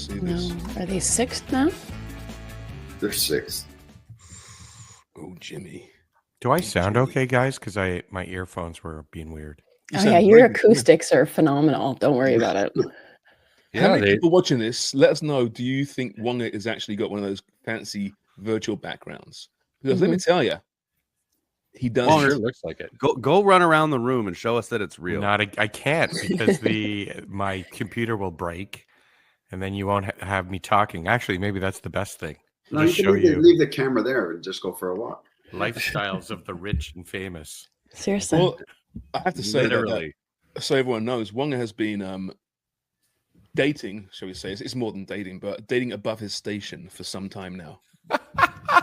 see this. No. Are they 6th now? They're 6th. Oh, Jimmy. Do I sound okay, guys? Because my earphones were being weird. You Oh sound yeah, very your good. acoustics are phenomenal. Don't worry about it. How many people watching this? Let us know. Do you think Wong has actually got one of those fancy virtual backgrounds? Because let me tell you, he does. Well, sure looks like it. Go run around the room and show us that it's real. I can't because my computer will break, and then you won't have me talking. Actually, maybe that's the best thing. No, you can leave the camera there and just go for a walk. Lifestyles of the rich and famous. Seriously. Well, I have to say Literally. so everyone knows, Wonga has been dating, shall we say? It's more than dating, but dating above his station for some time now.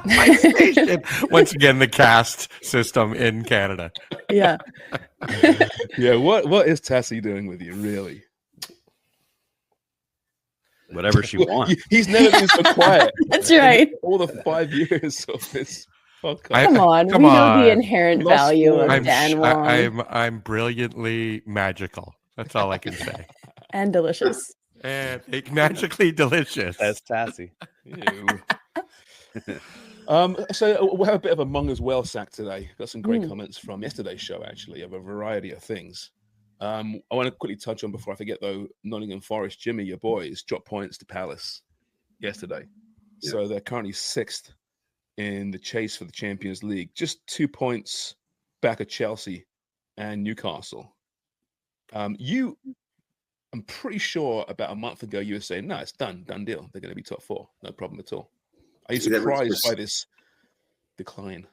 My station. Once again, the caste system in Canada. Yeah. Yeah, what is Tassie doing with you, really? Whatever she wants. He's never been so quiet. That's right. All the 5 years of this podcast. Come on. We know the inherent value of Dan Wong. I'm brilliantly magical. That's all I can say. And delicious. And magically delicious. That's Tassie. So we'll have a bit of a Mung as well sack today. Got some great comments from yesterday's show, actually, of a variety of things. I want to quickly touch on, before I forget though, Nottingham Forest, Jimmy, your boys, dropped points to Palace yesterday. Yeah. So they're currently 6th in the chase for the Champions League. Just 2 points back at Chelsea and Newcastle. I'm pretty sure about a month ago you were saying, no, it's done deal. They're going to be top 4. No problem at all. Are you surprised by this decline?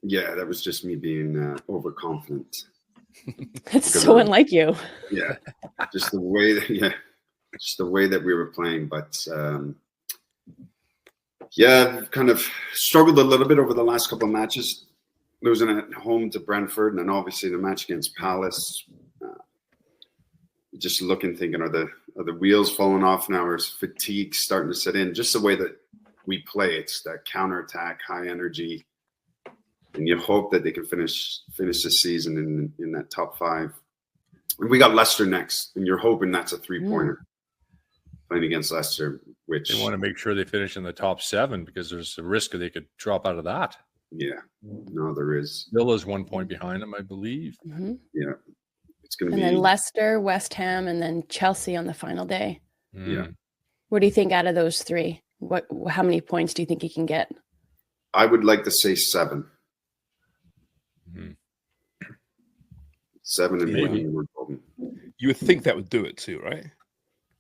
Yeah, that was just me being overconfident. It's so unlike you. Yeah, just the way that we were playing. But kind of struggled a little bit over the last couple of matches, losing at home to Brentford, and then obviously the match against Palace. Just looking, thinking, are the wheels falling off now, or is fatigue starting to set in? Just the way that we play, it's that counterattack, high energy, and you hope that they can finish the season in that top 5. And we got Leicester next, and you're hoping that's a 3-pointer playing against Leicester, which they want to make sure they finish in the top 7 because there's a risk that they could drop out of that. Yeah, no, there is. Villa's 1 point behind them, I believe. Yeah. And then Leicester, West Ham, and then Chelsea on the final day. Yeah. What do you think out of those 3? How many points do you think he can get? I would like to say 7. 7 and maybe. You would think that would do it too, right?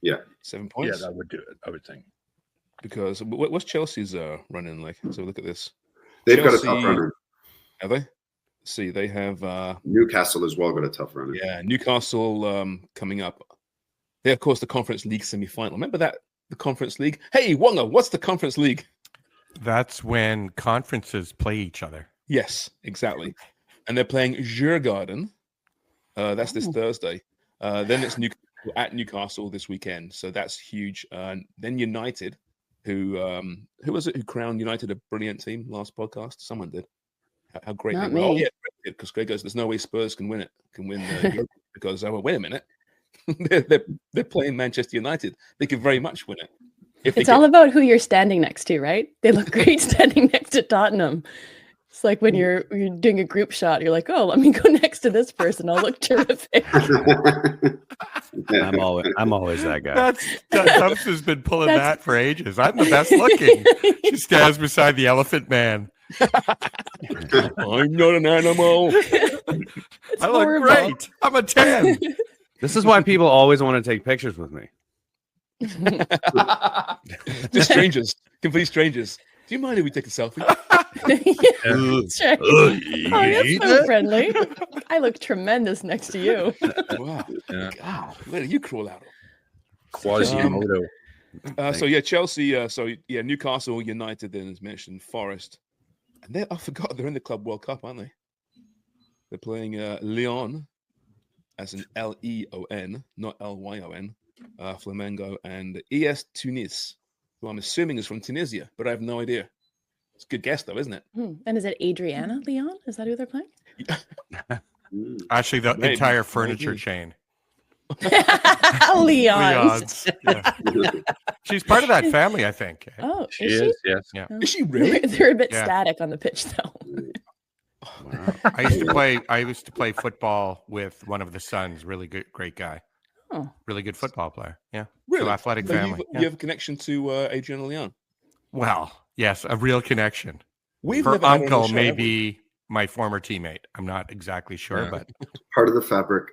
Yeah. 7 points? Yeah, that would do it, I would think. Because what's Chelsea's running like? So look at this. They've got a tough runner. Have they? See, they have Newcastle as well got a tough runner. Yeah, Newcastle coming up. They, of course, the Conference League semi-final. Remember that? The Conference League? Hey, Wonga, what's the Conference League? That's when conferences play each other. Yes, exactly. And they're playing Djurgården. That's this Thursday. Then it's at Newcastle this weekend. So that's huge. Then United, who was it who crowned United a brilliant team last podcast? Someone did. How great Not they were. me. Oh, yeah, because Greg goes, there's no way Spurs can win it. Because I went, wait a minute. they're playing Manchester United. They could very much win it. It's all about who you're standing next to, right? They look great standing next to Tottenham. It's like when you're doing a group shot, you're like, oh, let me go next to this person. I'll look terrific. I'm always that guy. Tubbs has been pulling that for ages. I'm the best looking. She stands beside the Elephant Man. I'm not an animal. I look great. I'm a 10. This is why people always want to take pictures with me. Just strangers, complete strangers. Do you mind if we take a selfie? Sure. Oh, you're so friendly. I look tremendous next to you. Wow. Yeah. God, where did you crawl out of? Quasimodo. Chelsea. Newcastle United, then as mentioned, Forest. And I forgot they're in the Club World Cup, aren't they? They're playing Lyon as an Leon, not Lyon, Flamengo, and ES Tunis, who I'm assuming is from Tunisia, but I have no idea. It's a good guess, though, isn't it? And is it Adriana Leon? Is that who they're playing? Actually, the entire furniture chain. Leon's. Yeah. She's part of that family, I think. Oh, She is is, she? yes. Yeah. Is she really? They're a bit Yeah. static on the pitch, though. Wow. I used to play football with one of the sons. Really good, great guy. Oh. Really good football player. Yeah. Really? So athletic So family. you have a connection to Adriana Leon. Well, yes, a real connection. We've Her never had her on the uncle show, may have we? be my former teammate. I'm not exactly sure, Yeah. but Part of the fabric.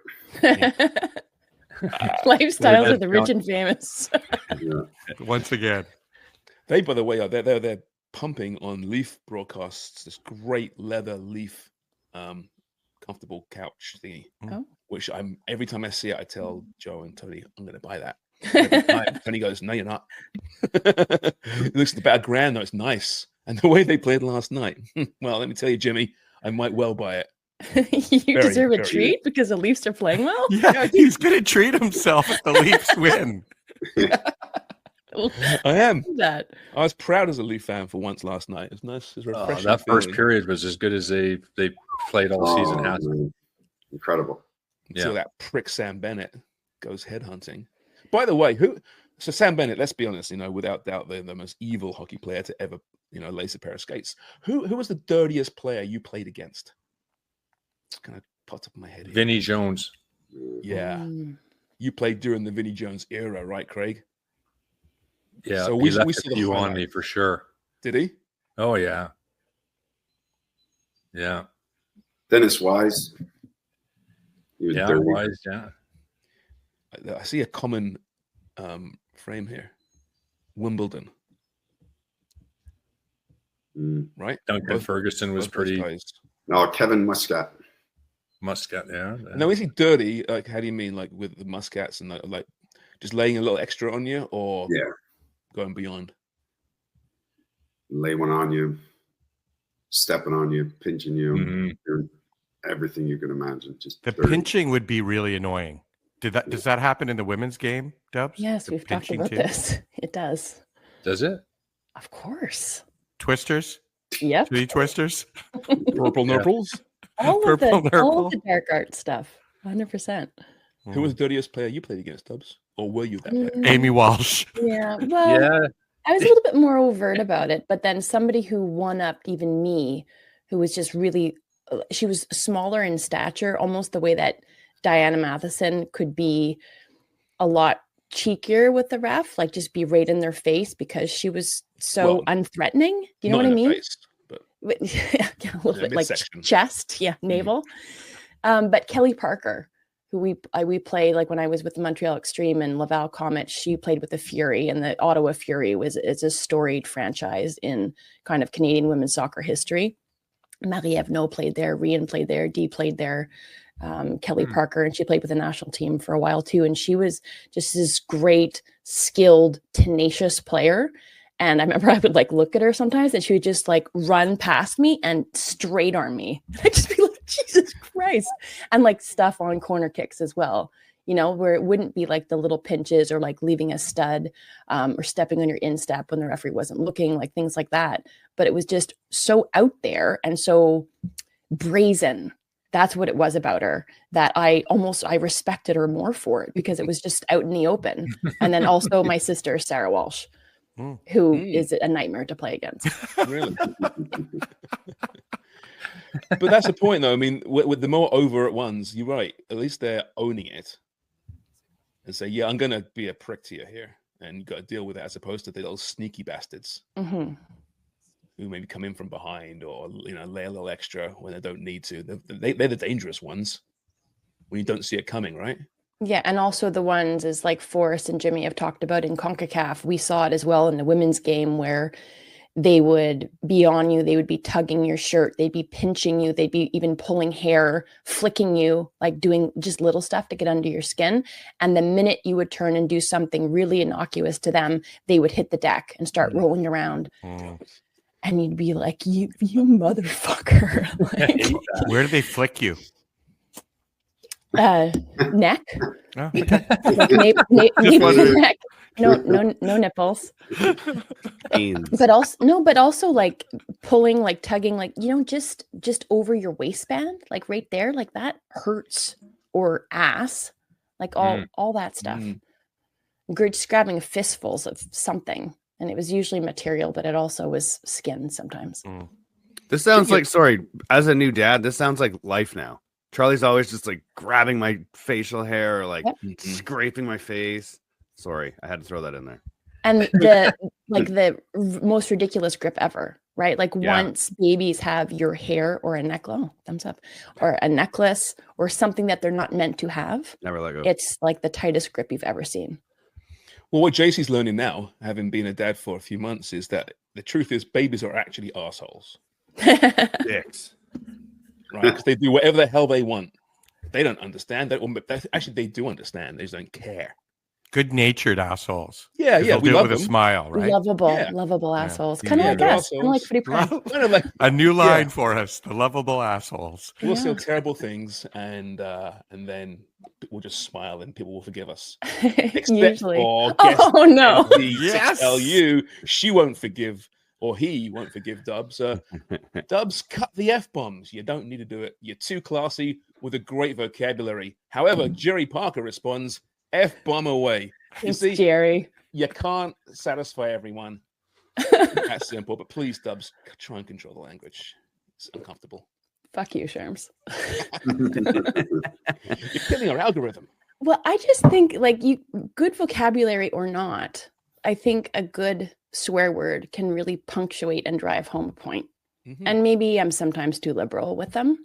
Lifestyles of the rich and famous. Yeah. once again, They, by the way, are they're pumping on Leaf broadcasts this great leather Leaf comfortable couch thingy, Oh. which I'm every time I see it, I tell Joe and Tony, I'm going to buy that. Every time. Tony goes, no, you're not. It looks about $1,000 though. It's nice. And the way they played last night, well, let me tell you, Jimmy, I might well buy it. You deserve a very treat because the Leafs are playing well. yeah, he's going to treat himself if the Leafs win. I am. That. I was proud as a Leaf fan for once last night. It was nice. It was refreshing. That first feeling. period was as good as they played all season. Oh, Has. man. Incredible. Until Yeah. that prick Sam Bennett goes headhunting. By the way, so Sam Bennett, let's be honest, without doubt, the most evil hockey player to ever, lace a pair of skates. Who was the dirtiest player you played against? It's kind of popped up in my head here. Vinnie Jones. Yeah. Mm. You played during the Vinnie Jones era, right, Craig? Yeah, So he we left saw a the few on highlight. me for sure. Did he? Oh yeah, yeah, Dennis Wise. He was yeah. dirty. Wise, yeah. I see a common frame here. Wimbledon, Mm. right? Duncan Both- Ferguson was both those pretty guys. No, Kevin Muscat. Muscat. Yeah. Now, is he dirty? Like, how do you mean, like with the Muscats and like just laying a little extra on you, or Yeah. going beyond? Lay one on you, stepping on you, pinching you, Mhm. doing everything you can imagine. Just The dirty. pinching would be really annoying. Does that happen in the women's game, Dubs? Yes, The we've talked pinching about too? this. It does. Does it? Of course. Twisters? Yep. Three twisters? Purple Yeah. nurples. All Purple of the nurple. dark art stuff. 100%. Who was the dirtiest player you played against, Dubs? Or were you that player? Amy Walsh? Yeah. Well, Yeah. I was a little bit more overt about it, but then somebody who one-upped even me, who was just really, she was smaller in stature, almost the way that Diana Matheson could be a lot cheekier with the ref, like just be right in their face because she was so Well, unthreatening. Do you know Not what I in the mean? face, but Yeah, a little Yeah, bit like midsection. chest, yeah, navel. But Kelly Parker, who we played like when I was with the Montreal Extreme and Laval Comet, she played with the Fury, and the Ottawa Fury is a storied franchise in kind of Canadian women's soccer history. Marie-Ève No played there, Rian played there, Dee played there, Kelly Parker, and she played with the national team for a while too. And she was just this great, skilled, tenacious player. And I remember I would like look at her sometimes and she would just like run past me and straight arm me. I'd just be like, Jesus Christ. And like stuff on corner kicks as well, where it wouldn't be like the little pinches or like leaving a stud or stepping on your instep when the referee wasn't looking, like things like that. But it was just so out there and so brazen. That's what it was about her, that I respected her more for it because it was just out in the open. And then also my sister, Sarah Walsh, who is a nightmare to play against. really. But that's the point, though. I mean, with the more overt ones, you're right. At least they're owning it and say, "Yeah, I'm going to be a prick to you here," and you got to deal with it, as opposed to the little sneaky bastards Mm-hmm. who maybe come in from behind or lay a little extra when they don't need to. They're the dangerous ones when you don't see it coming, right? Yeah, and also the ones is like Forrest and Jimmy have talked about in CONCACAF. We saw it as well in the women's game where they would be on you, they would be tugging your shirt, they'd be pinching you, they'd be even pulling hair, flicking you, like doing just little stuff to get under your skin. And the minute you would turn and do something really innocuous to them, they would hit the deck and start rolling around. And you'd be like, you motherfucker. Like, Where do they flick you? neck. Oh, Nape neck. No nipples. But also like pulling, like tugging, like just over your waistband, like right there, like that hurts, or ass, like all that stuff. Just grabbing fistfuls of something, and it was usually material, but it also was skin sometimes. This sounds like, sorry, as a new dad, this sounds like life now. Charlie's always just like grabbing my facial hair or like scraping my face. Sorry, I had to throw that in there. And the most ridiculous grip ever, right? Like once babies have your hair or a necklace, thumbs up, or a necklace or something that they're not meant to have, never let go. It's like the tightest grip you've ever seen. Well, what JC's learning now, having been a dad for a few months, is that the truth is babies are actually assholes. Dicks. Right? Because they do whatever the hell they want. They don't understand that. Actually, they do understand. They just don't care. Good-natured assholes. Yeah, They'll we do it love with them. a smile, right? Lovable assholes. Kind of like they're us. Kind of like Footy Prime. A new line for us: the lovable assholes. We'll say terrible things, and then we'll just smile, and people will forgive us. Usually. Oh no! Yes. LU, she won't forgive, or he won't forgive Dubs. Dubs, cut the F-bombs. You don't need to do it. You're too classy with a great vocabulary. However, Jerry Parker responds, F-bomb away. You see, Jerry. You can't satisfy everyone. That's simple. But please, Dubs, try and control the language. It's uncomfortable. Fuck you, Sharms. You're killing our algorithm. Well, I just think good vocabulary or not, I think a good swear word can really punctuate and drive home a point. And maybe I'm sometimes too liberal with them.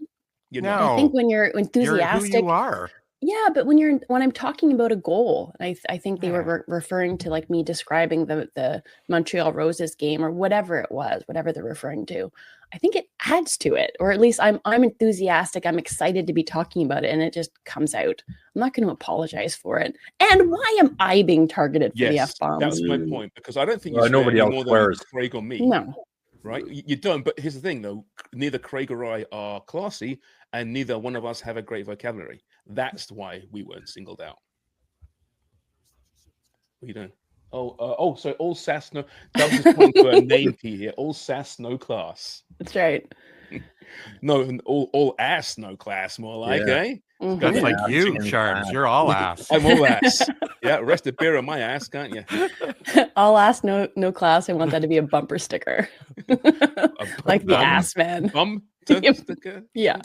I think when you're enthusiastic, you're who you are. Yeah, but when I'm talking about a goal, I think they were referring to like me describing the Montreal Roses game or whatever it was, whatever they're referring to. I think it adds to it, or at least I'm enthusiastic. I'm excited to be talking about it, and it just comes out. I'm not going to apologize for it. And why am I being targeted for the F-bombs? That's my point, because I don't think you nobody else more swears. than Craig or me. No. Right? You don't. But here's the thing, though. Neither Craig or I are classy, and neither one of us have a great vocabulary. That's why we weren't singled out. What are you doing? So all sass, no. Dubs is pointing to a name key here. All sass, no class. That's right. No, all ass, no class. More like, eh? That's like you, Sharms. You're all ass. I'm all ass. Yeah, rest a beer on my ass, can't you? All ass, no class. I want that to be a bumper sticker. Like the ass man. Sticker? Yeah.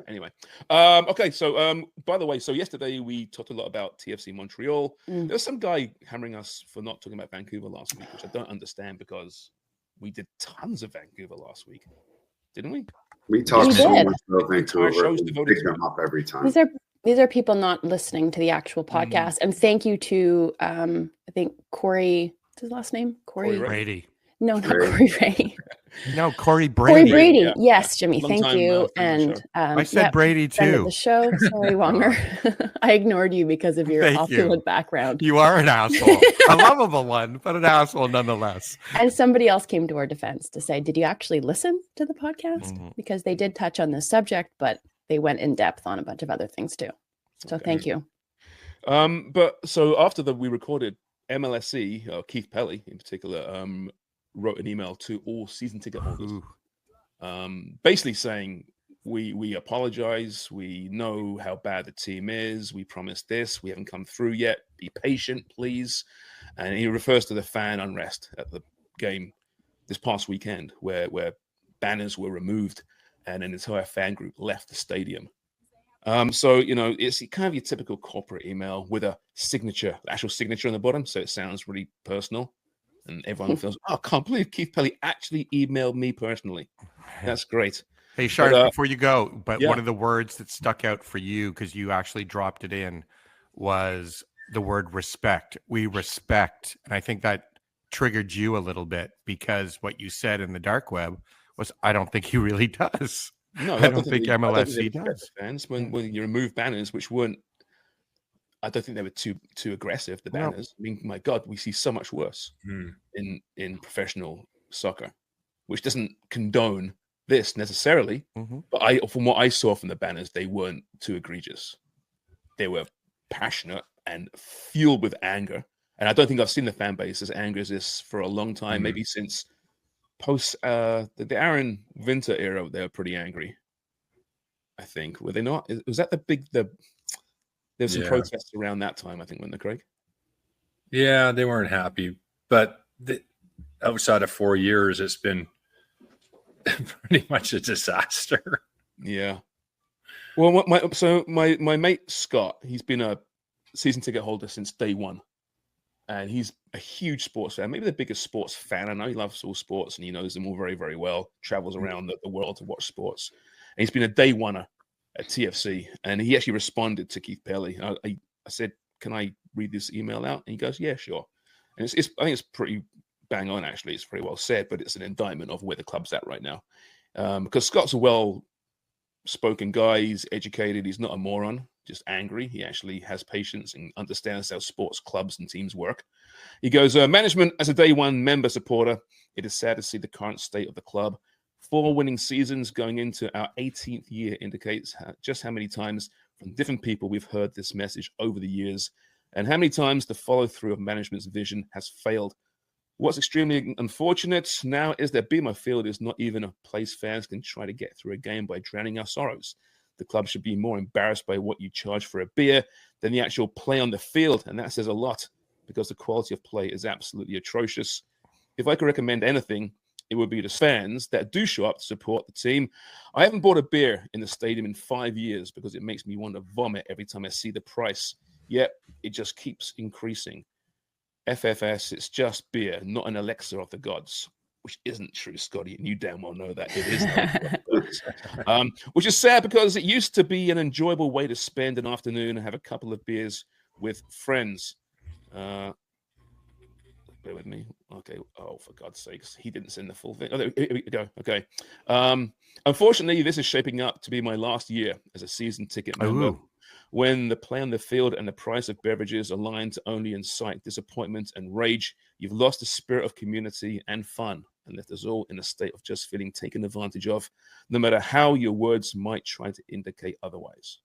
Anyway. Okay, so by the way, so yesterday we talked a lot about TFC Montreal. There was some guy hammering us for not talking about Vancouver last week, which I don't understand because we did tons of Vancouver last week. Didn't we? We talked so much about Entire Vancouver. shows We devoted pick to them up every time. These are people not listening to the actual podcast. And thank you to I think Corey. What's his last name? Corey Brady. No, not Corey Ray. No, Corey Brady. Corey Brady. Yeah. Yes, Jimmy. Long thank time, you. friend of the And I said Brady friend of too. the show. Sorry, Wonger. I ignored you because of your Thank opulent background. You are an asshole. A lovable one, but an asshole nonetheless. And somebody else came to our defense to say, did you actually listen to the podcast? Because they did touch on this subject, but they went in depth on a bunch of other things too. So thank you. But so after we recorded, MLSC, Keith Pelly in particular, wrote an email to all season ticket holders, basically saying, we apologize. We know how bad the team is. We promised this. We haven't come through yet. Be patient, please. And he refers to the fan unrest at the game this past weekend where banners were removed and an entire fan group left the stadium. So, it's kind of your typical corporate email with a signature, actual signature on the bottom. So it sounds really personal. And everyone feels, I can't believe Keith Pelly actually emailed me personally. That's great. Hey, Sharp, before you go, one of the words that stuck out for you, because you actually dropped it in, was the word respect. We respect. And I think that triggered you a little bit because what you said in the dark web was, I don't think he really does. No, I don't think MLSC does. Fans, when you remove banners, which weren't, I don't think they were too aggressive, the banners. I mean, my God, we see so much worse in professional soccer, which doesn't condone this necessarily. But from what I saw from the banners, they weren't too egregious. They were passionate and fueled with anger. And I don't think I've seen the fan base as angry as this for a long time, maybe since post the Aaron Winter era. They were pretty angry, I think. Were they not? Was that the There's some protests around that time, I think, when the Craig. Yeah, they weren't happy, but outside of 4 years, it's been pretty much a disaster. Yeah. Well, my mate Scott, he's been a season ticket holder since day one, and he's a huge sports fan, maybe the biggest sports fan I know. He loves all sports, and he knows them all very, very well. Travels around the world to watch sports, and he's been a day oneer at TFC, and he actually responded to Keith Pelly. I said, "Can I read this email out?" And he goes, "Yeah, sure." And I think it's pretty bang on. Actually, it's very well said, but it's an indictment of where the club's at right now, because Scott's a well-spoken guy. He's educated. He's not a moron, just angry. He actually has patience and understands how sports clubs and teams work. He goes, management, as a day one member supporter, it is sad to see the current state of the club. 4 winning seasons going into our 18th year indicates just how many times from different people we've heard this message over the years, and how many times the follow-through of management's vision has failed. What's extremely unfortunate now is that BMO Field is not even a place fans can try to get through a game by drowning our sorrows. The club should be more embarrassed by what you charge for a beer than the actual play on the field, and that says a lot, because the quality of play is absolutely atrocious. If I could recommend anything, it would be to fans that do show up to support the team. I haven't bought a beer in the stadium in 5 years because it makes me want to vomit every time I see the price. Yet it just keeps increasing. FFS, it's just beer, not an elixir of the gods, which isn't true, Scotty, and you damn well know that it is. Which is sad, because it used to be an enjoyable way to spend an afternoon and have a couple of beers with friends. Bear with me. Okay. Oh, for God's sakes. He didn't send the full thing. Oh, here we go. Okay. Unfortunately, this is shaping up to be my last year as a season ticket member. Ooh. When the play on the field and the price of beverages align to only incite disappointment and rage, you've lost the spirit of community and fun and left us all in a state of just feeling taken advantage of, no matter how your words might try to indicate otherwise.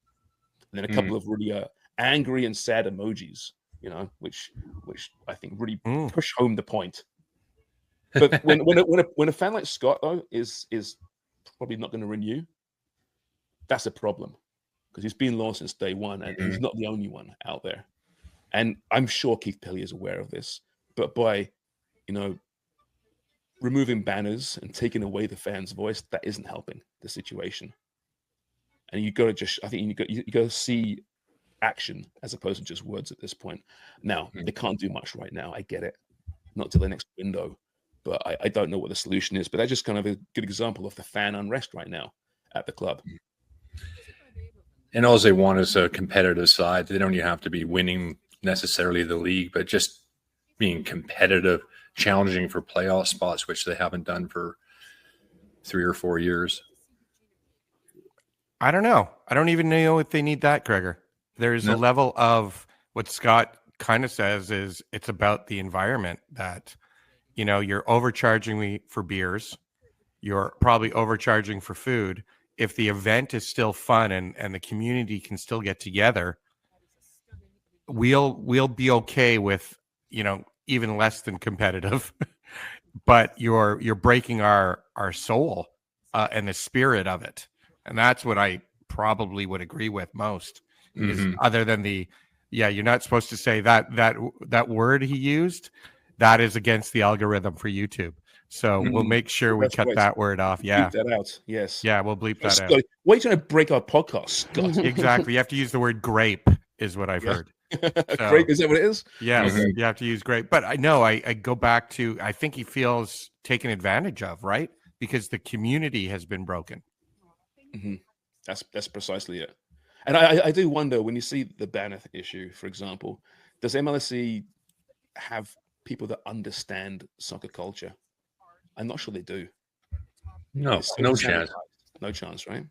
And then a couple of really angry and sad emojis, you know, which I think really push home the point. But when a fan like Scott, though, is probably not going to renew, that's a problem, because he's been loyal since day one, and he's not the only one out there. And I'm sure Keith Pelly is aware of this, but by, removing banners and taking away the fans' voice, that isn't helping the situation. And you got to you got to see action as opposed to just words at this point. Now, they can't do much right now. I get it. Not till the next window. But I don't know what the solution is. But that's just kind of a good example of the fan unrest right now at the club. And all they want is a competitive side. They don't even have to be winning necessarily the league, but just being competitive, challenging for playoff spots, which they haven't done for 3 or 4 years. I don't know. I don't even know if they need that, Gregor. There's a level of what Scott kind of says is it's about the environment that, you're overcharging me for beers. You're probably overcharging for food. If the event is still fun and the community can still get together, we'll be okay with, even less than competitive, but you're breaking our soul and the spirit of it. And that's what I probably would agree with most. Is other than you're not supposed to say that word he used. That is against the algorithm for YouTube. So we'll make sure we cut that word off. Yeah. Bleep that out. Yes. Yeah, we'll bleep that out. Why are you trying to break our podcast, Scott? Exactly. You have to use the word grape is what I've heard. So, grape, is that what it is? Yes, you have to use grape. But I know I go back to, I think he feels taken advantage of, right? Because the community has been broken. That's precisely it. And I do wonder, when you see the banner issue, for example, does MLSE have people that understand soccer culture? I'm not sure they do. No chance. No chance, right?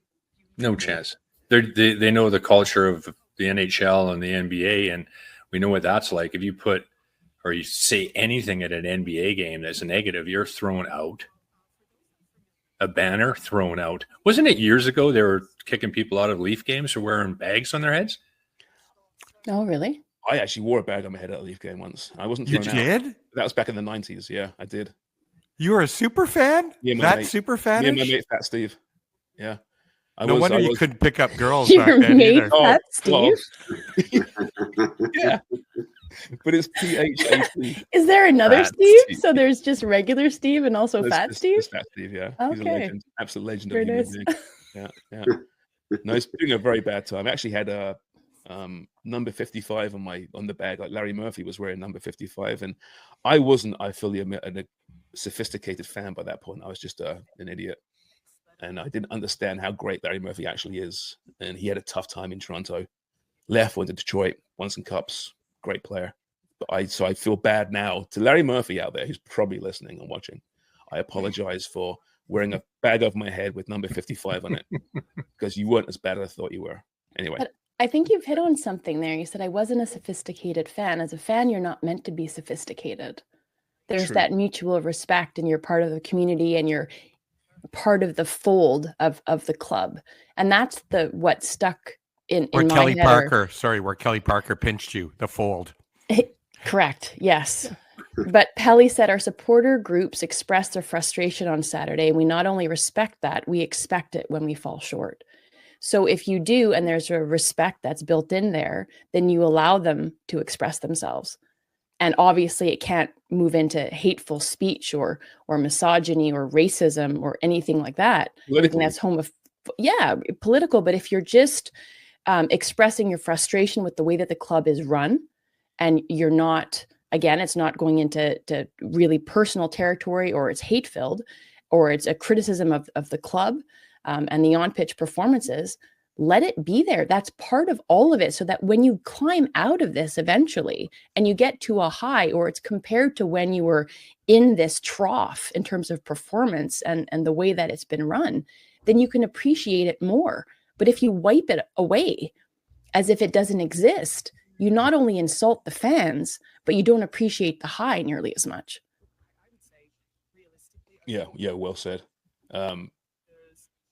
No chance. They know the culture of the NHL and the NBA, and we know what that's like. If you put or you say anything at an NBA game that's a negative, you're thrown out. A banner thrown out. Wasn't it years ago they were kicking people out of Leaf games for wearing bags on their heads? Oh, really? I actually wore a bag on my head at a Leaf game once. I wasn't thrown out. You did? That was back in the 90s. Yeah, I did. You were a super fan? Yeah, that super fan? Me and my mate, Fat Steve. Yeah. No wonder you couldn't pick up girls Your back then mate, either. that's well, Steve. yeah, but it's PHAC. Is there another Fat Steve? Steve. So there's just regular Steve and also Fat Steve? There's Fat Steve, yeah. He's a Okay. legend, absolute legend Very of human nice. being. Yeah. No, he's doing a very bad time. I actually had a number 55 on the bag, like Larry Murphy was wearing number 55, and I wasn't, I fully admit, a sophisticated fan by that point. I was just an idiot, and I didn't understand how great Larry Murphy actually is. And he had a tough time in Toronto. Left, went to Detroit, won some cups, great player. But I feel bad now to Larry Murphy out there who's probably listening and watching. I apologize for wearing a bag over my head with number 55 on it, because you weren't as bad as I thought you were. Anyway. But I think you've hit on something there. You said I wasn't a sophisticated fan. As a fan, you're not meant to be sophisticated. There's True. that mutual respect, and you're part of the community, and you're part of the fold of the club. And that's what stuck in Where my Kelly head. Parker, where Kelly Parker pinched you, the fold. Correct. Yes. But Pelly said our supporter groups expressed their frustration on Saturday. We not only respect that, we expect it when we fall short. So if you do, and there's a respect that's built in there, then you allow them to express themselves. And obviously it can't move into hateful speech or misogyny or racism or anything like that. Anything that's political. But if you're just expressing your frustration with the way that the club is run, and you're not, again, it's not going into really personal territory, or it's hate-filled, or it's a criticism of the club and the on-pitch performances, let it be there. That's part of all of it, so that when you climb out of this eventually and you get to a high, or it's compared to when you were in this trough in terms of performance and the way that it's been run, then you can appreciate it more. But if you wipe it away as if it doesn't exist, you not only insult the fans, but you don't appreciate the high nearly as much. Yeah, well said.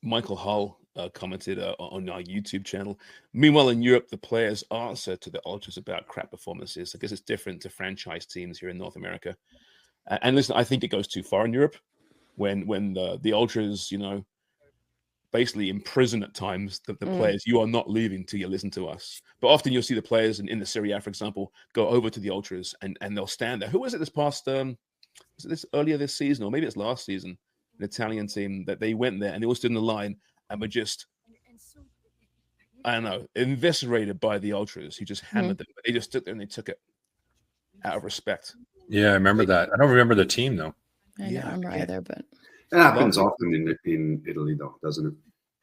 Michael Hull commented on our YouTube channel. Meanwhile, in Europe, the players' answer to the Ultras about crap performances, I guess it's different to franchise teams here in North America. And listen, I think it goes too far in Europe when the Ultras, basically imprison at times the players. You are not leaving till you listen to us. But often you'll see the players in the Serie A, for example, go over to the Ultras and they'll stand there. Who was it this past, was it this earlier this season, or maybe it's last season, an Italian team that they went there and they all stood in the line and were just, I don't know, eviscerated by the Ultras who just hammered them. But they just stood there and they took it out of respect. Yeah, I remember that. I don't remember the team though. I don't remember either, but it happens often in Italy, though, doesn't it?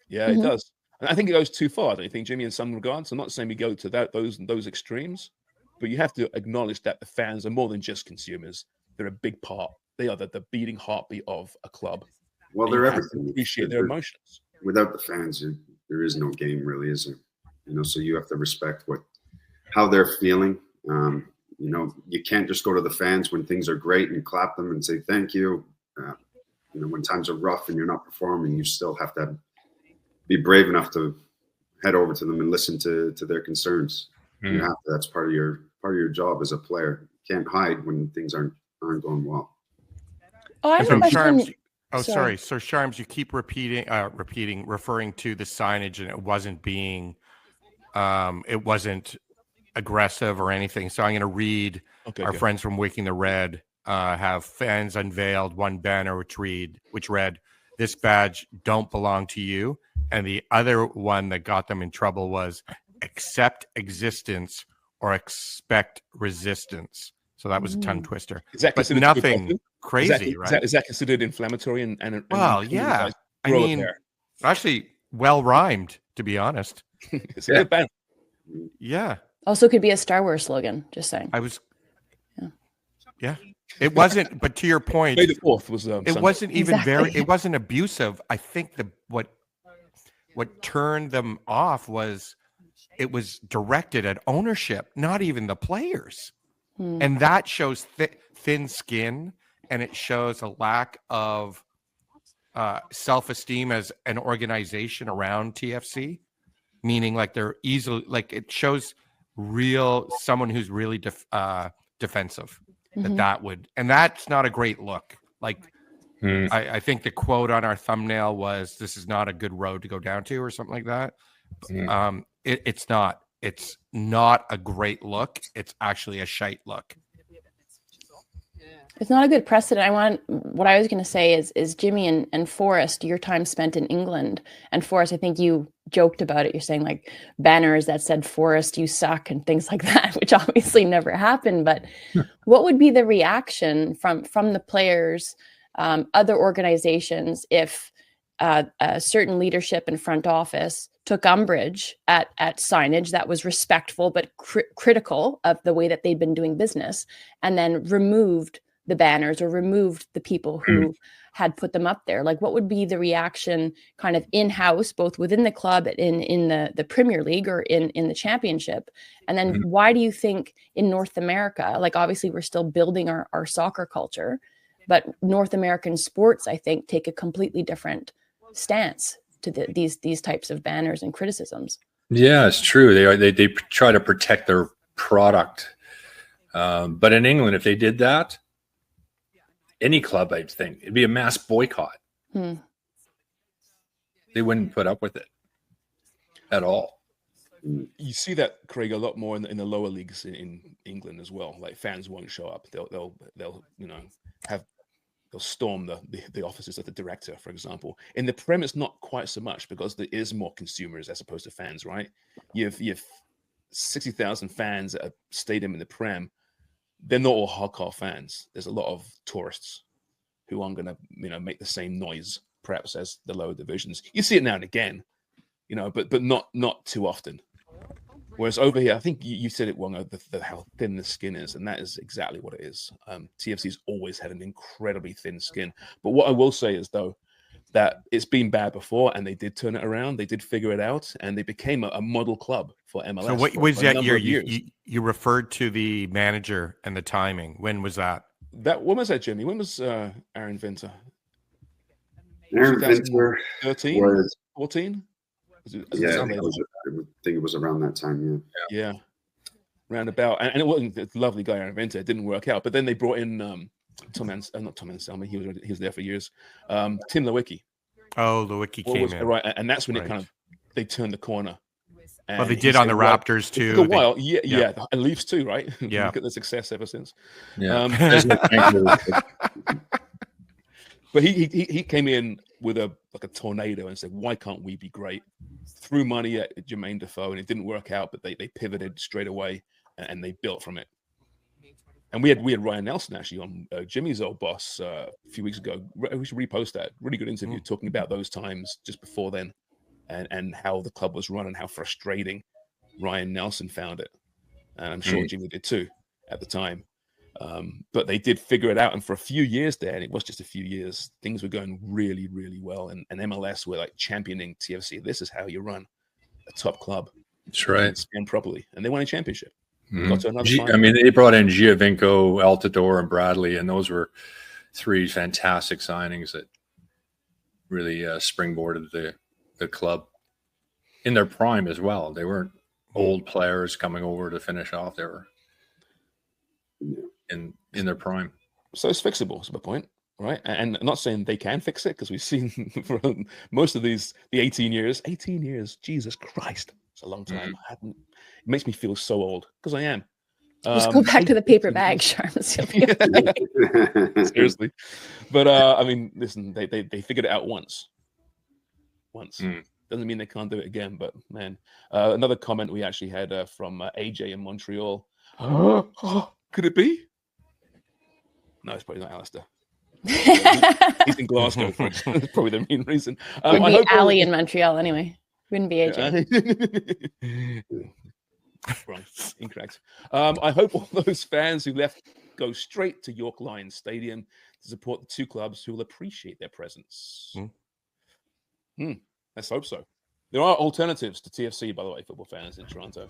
Yeah, it does. And I think it goes too far, don't you think, Jimmy, in some regards? I'm not saying we go to those extremes, but you have to acknowledge that the fans are more than just consumers. They're a big part. They are the beating heartbeat of a club. Well, and they're you have everything. to appreciate their emotions. Without the fans, there is no game, really, is there? So you have to respect how they're feeling. You can't just go to the fans when things are great and clap them and say thank you. When times are rough and you're not performing, you still have to be brave enough to head over to them and listen to their concerns. You have to. That's part of your job as a player. You can't hide when things aren't going well. I have a question. Sorry. So Sharms, you keep referring to the signage, and it wasn't aggressive or anything. So I'm going to read our friends from Waking the Red have fans unveiled one banner which read, "This badge don't belong to you." And the other one that got them in trouble was "Accept existence or expect resistance." So that was a tongue twister. Exactly. But nothing crazy, right? Is that considered inflammatory? Yeah. I mean, actually, well rhymed, to be honest. It's a good banner. Yeah. Also could be a Star Wars slogan, just saying. Yeah. It wasn't, but to your point, May the 4th was it wasn't even it wasn't abusive. I think what turned them off was it was directed at ownership, not even the players. And that shows thin skin, and it shows a lack of self-esteem as an organization around TFC, meaning like they're easily, like it shows someone who's really defensive. And that's not a great look. Like I think the quote on our thumbnail was, "This is not a good road to go down to," or something like that. It's not. It's not a great look. It's actually a shite look. It's not a good precedent. What I was going to say is Jimmy and Forrest, your time spent in England, and Forrest, I think you joked about it. You're saying like banners that said "Forrest, you suck" and things like that, which obviously never happened. But what would be the reaction from the players, other organizations, if a certain leadership and front office took umbrage at signage that was respectful but critical of the way that they'd been doing business, and then removed the banners or removed the people who had put them up there? Like, what would be the reaction kind of in-house, both within the club, in the Premier League or in the championship? And then why do you think in North America, like obviously we're still building our soccer culture, but North American sports, I think, take a completely different stance to these types of banners and criticisms? Yeah, it's true. They try to protect their product. But in England, if they did that, any club, I think, it'd be a mass boycott. They wouldn't put up with it at all. You see that, Craig, a lot more in the lower leagues in England as well. Like, fans won't show up. They'll storm the offices of the director, for example. In the Prem, it's not quite so much because there is more consumers as opposed to fans, right? You have 60,000 fans at a stadium in the Prem. They're not all hardcore fans. There's a lot of tourists who aren't going to, make the same noise, perhaps, as the lower divisions. You see it now and again, but not too often. Whereas over here, I think you said it, Wong, how thin the skin is, and that is exactly what it is. TFC's always had an incredibly thin skin. But what I will say is, though, that it's been bad before, and they did turn it around. They did figure it out, and they became a model club for MLS. So what was that year? You referred to the manager and the timing. When was that? When was that, Jimmy? When was Aaron Vinter? Aaron Vinter 13? 14? Yeah, I think it was around that time. Yeah. Roundabout. And it wasn't a lovely guy, Aaron Vinter. It didn't work out. But then they brought in not Tom Anselmi. He was there for years. Tim Lewicki. Oh, Lewicki came in. Right. And that's when they turned the corner. Well, they did on the Raptors too. It took a while. Yeah. And Leafs too, right? Yeah. Look at the success ever since. Yeah. But he came in with a tornado and said, "Why can't we be great?" Threw money at Jermaine Defoe, and it didn't work out. But they pivoted straight away, and they built from it. And we had Ryan Nelson actually on Jimmy's old boss a few weeks ago. We should repost that. Really good interview talking about those times just before then, and how the club was run and how frustrating Ryan Nelson found it. And I'm sure Jimmy did too at the time. But they did figure it out, and for a few years there, and it was just a few years, things were going really, really well. And MLS were like championing TFC. This is how you run a top club. That's right. And properly, and they won a championship. Got to another they brought in Giovinco, Altidore, and Bradley, and those were three fantastic signings that really springboarded the club in their prime as well. They weren't old players coming over to finish off. They were in their prime. So it's fixable, is my point, right? And I'm not saying they can fix it, because we've seen for most of the 18 years, Jesus Christ, it's a long time. It makes me feel so old, because I am. Just go back to the paper bag, Sharman. Seriously. But I mean, listen, they figured it out once. Doesn't mean they can't do it again, but man. Another comment we actually had from AJ in Montreal. Could it be? No, it's probably not Alistair. He's in Glasgow. That's probably the main reason. It'd be Ali in Montreal anyway. Wouldn't be AJ. Wrong. Incorrect. I hope all those fans who left go straight to York Lions Stadium to support the two clubs who will appreciate their presence. Let's hope so. There are alternatives to TFC, by the way, football fans in Toronto.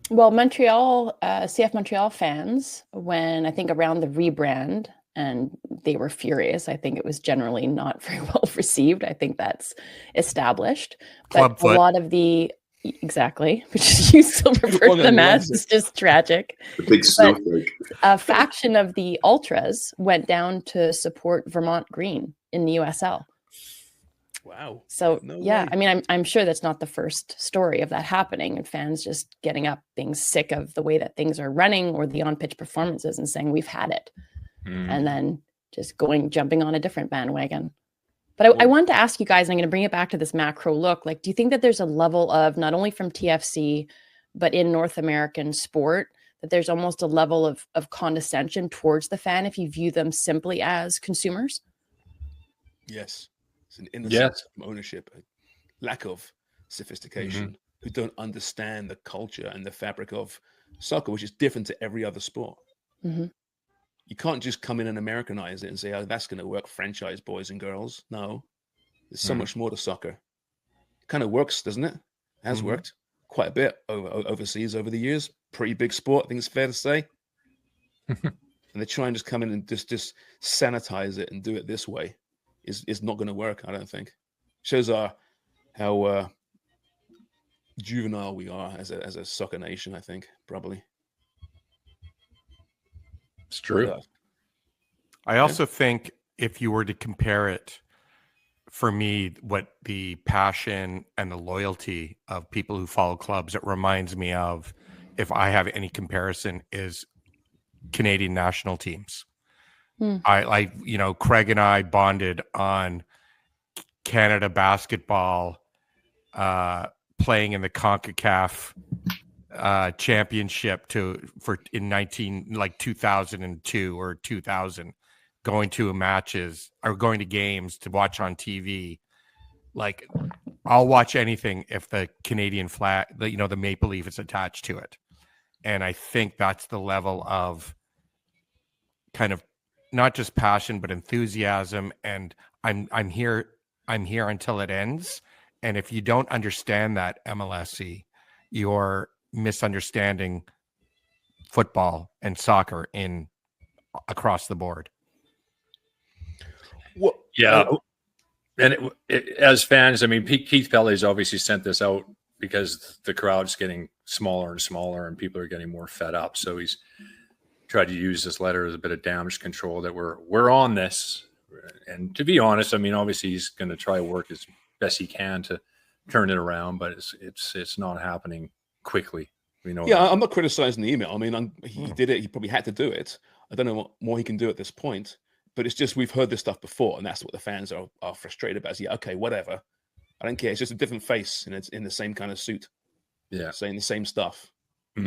Well, Montreal, CF Montreal fans, when I think around the rebrand, and they were furious. I think it was generally not very well received. I think that's established. But a lot of the Exactly, which you still refer to them as. It's just tragic. The big snowflake. A faction of the Ultras went down to support Vermont Green in the USL. Wow. So I mean, I'm sure that's not the first story of that happening, and fans just getting up, being sick of the way that things are running or the on-pitch performances, and saying we've had it, and then just jumping on a different bandwagon. But I wanted to ask you guys, and I'm going to bring it back to this macro look. Like, do you think that there's a level of, not only from TFC, but in North American sport, that there's almost a level of condescension towards the fan if you view them simply as consumers? Yes. It's an innocence from ownership, a lack of sophistication, who don't understand the culture and the fabric of soccer, which is different to every other sport. You can't just come in and Americanize it and say, oh, that's going to work, franchise boys and girls. No, there's so much more to soccer. It kind of works, doesn't it? It has worked quite a bit overseas over the years. Pretty big sport, I think it's fair to say. And they try and just come in and just sanitize it and do it this way is not going to work, I don't think. Shows how juvenile we are as a soccer nation, I think, probably. It's true. I also think if you were to compare it, for me, what the passion and the loyalty of people who follow clubs, it reminds me of, if I have any comparison, is Canadian national teams. I Craig and I bonded on Canada basketball, playing in the CONCACAF championship in 2002 or 2000, going to matches or going to games to watch on TV. Like, I'll watch anything if the Canadian flag, the maple leaf is attached to it. And I think that's the level of kind of not just passion, but enthusiasm. And I'm here until it ends. And if you don't understand that, MLSC, you're misunderstanding football and soccer across the board. Well, yeah. And as fans, I mean, Keith Pelley's obviously sent this out because the crowd's getting smaller and smaller and people are getting more fed up. So he's tried to use this letter as a bit of damage control, that we're on this. And to be honest, I mean, obviously he's going to try to work as best he can to turn it around, but it's not happening quickly. I'm not criticizing the email. I mean, he did it. He probably had to do it. I don't know what more he can do at this point, but it's just, we've heard this stuff before, and that's what the fans are frustrated about. Yeah, okay, whatever. I don't care. It's just a different face, and it's in the same kind of suit. Yeah, saying the same stuff.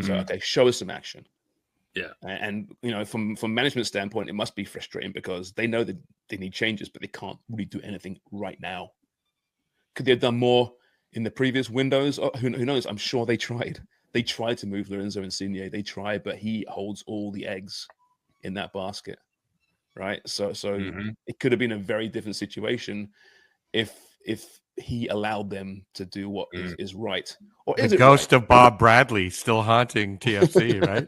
So okay, show us some action. Yeah, and from management standpoint, it must be frustrating because they know that they need changes, but they can't really do anything right now. Could they have done more in the previous windows? Who knows? I'm sure they tried. They tried to move Lorenzo Insigne. They tried, but he holds all the eggs in that basket, right? So it could have been a very different situation if he allowed them to do what is right. Or the ghost of Bob Bradley still haunting TFC, right?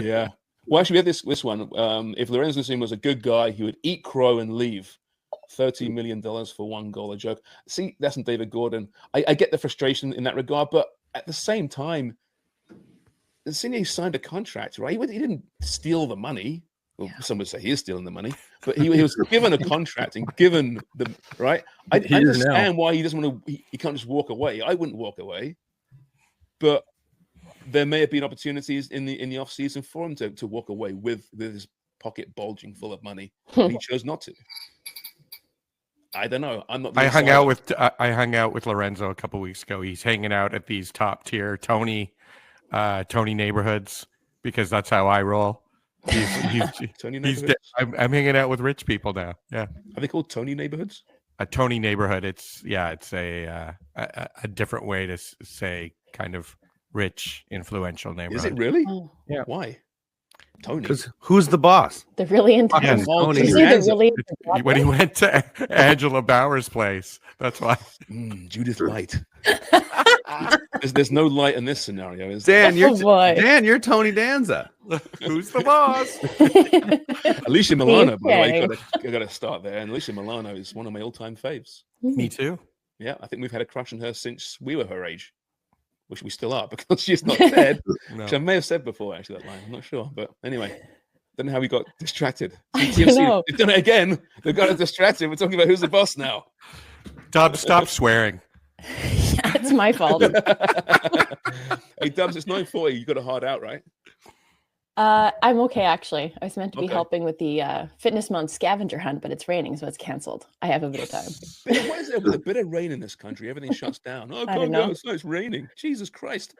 Yeah. Well, actually, we have this one. If Lorenzo Insigne was a good guy, he would eat crow and leave. $13 million for one goal, a joke. See, that's in David Gordon. I get the frustration in that regard, but at the same time, Insigne signed a contract, right? He didn't steal the money. Well, some would say he is stealing the money, but he was given a contract and given the right. I understand why he doesn't want to. He can't just walk away. I wouldn't walk away, but there may have been opportunities in the off season for him to walk away with his pocket bulging full of money. And he chose not to. I don't know. I'm not. I hung out with Lorenzo a couple of weeks ago. He's hanging out at these top tier Tony neighborhoods because that's how I roll. Tony neighborhoods? I'm hanging out with rich people now. Yeah. Are they called Tony neighborhoods? A Tony neighborhood. It's a different way to say kind of rich, influential neighborhood. Is it really? Oh. Yeah. Why? Tony. Because who's the boss? They're really into when he went to Angela Bauer's place. That's why. Judith Light. There's no light in this scenario, is there? Dan, you're Tony Danza. Who's the boss? Alicia Milano, by the way. I got to start there. And Alicia Milano is one of my all-time faves. Me too. Yeah, I think we've had a crush on her since we were her age. which we still are because she's not dead, No. which I may have said before, actually, that line. I'm not sure. But anyway, don't know how we got distracted. I TFC, don't know. they've done it again. They've got us distracted. We're talking about who's the boss now. Dub, stop swearing. Yeah, it's my fault. Hey, Dubs, it's 9:40. You got a hard out, right? I'm okay, actually. I was meant to be Okay. helping with the Fitness Month scavenger hunt, but it's raining, so it's canceled. I have a bit of time. Why is there with a bit of rain in this country? Everything shuts down. Oh, I can't don't go. know. It's raining. Jesus Christ.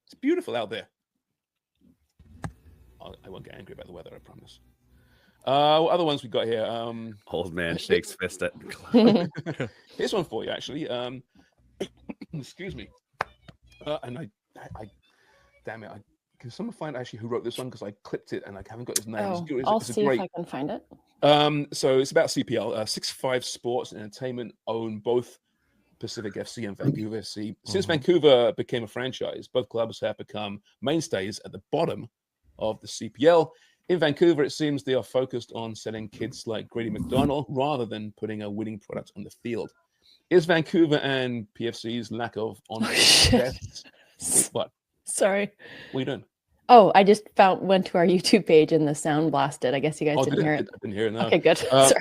It's beautiful out there. I won't get angry about the weather, I promise. What other ones we got here? Old man shakes fist at. Here's one for you, actually. Excuse me. And I damn it, can someone find actually who wrote this one? Because I clipped it and I haven't got his name. I'll see if I can find it. So it's about CPL. 6-5 Sports and Entertainment own both Pacific FC and Vancouver FC. Since Vancouver became a franchise, both clubs have become mainstays at the bottom of the CPL. In Vancouver, it seems they are focused on selling kids like Grady McDonald rather than putting a winning product on the field. Is Vancouver and PFC's lack of on-field what? Sorry. What are you doing? Oh, I just went to our YouTube page and the sound blasted. I guess you guys didn't hear it. I didn't hear it. No. Okay, good. Sorry.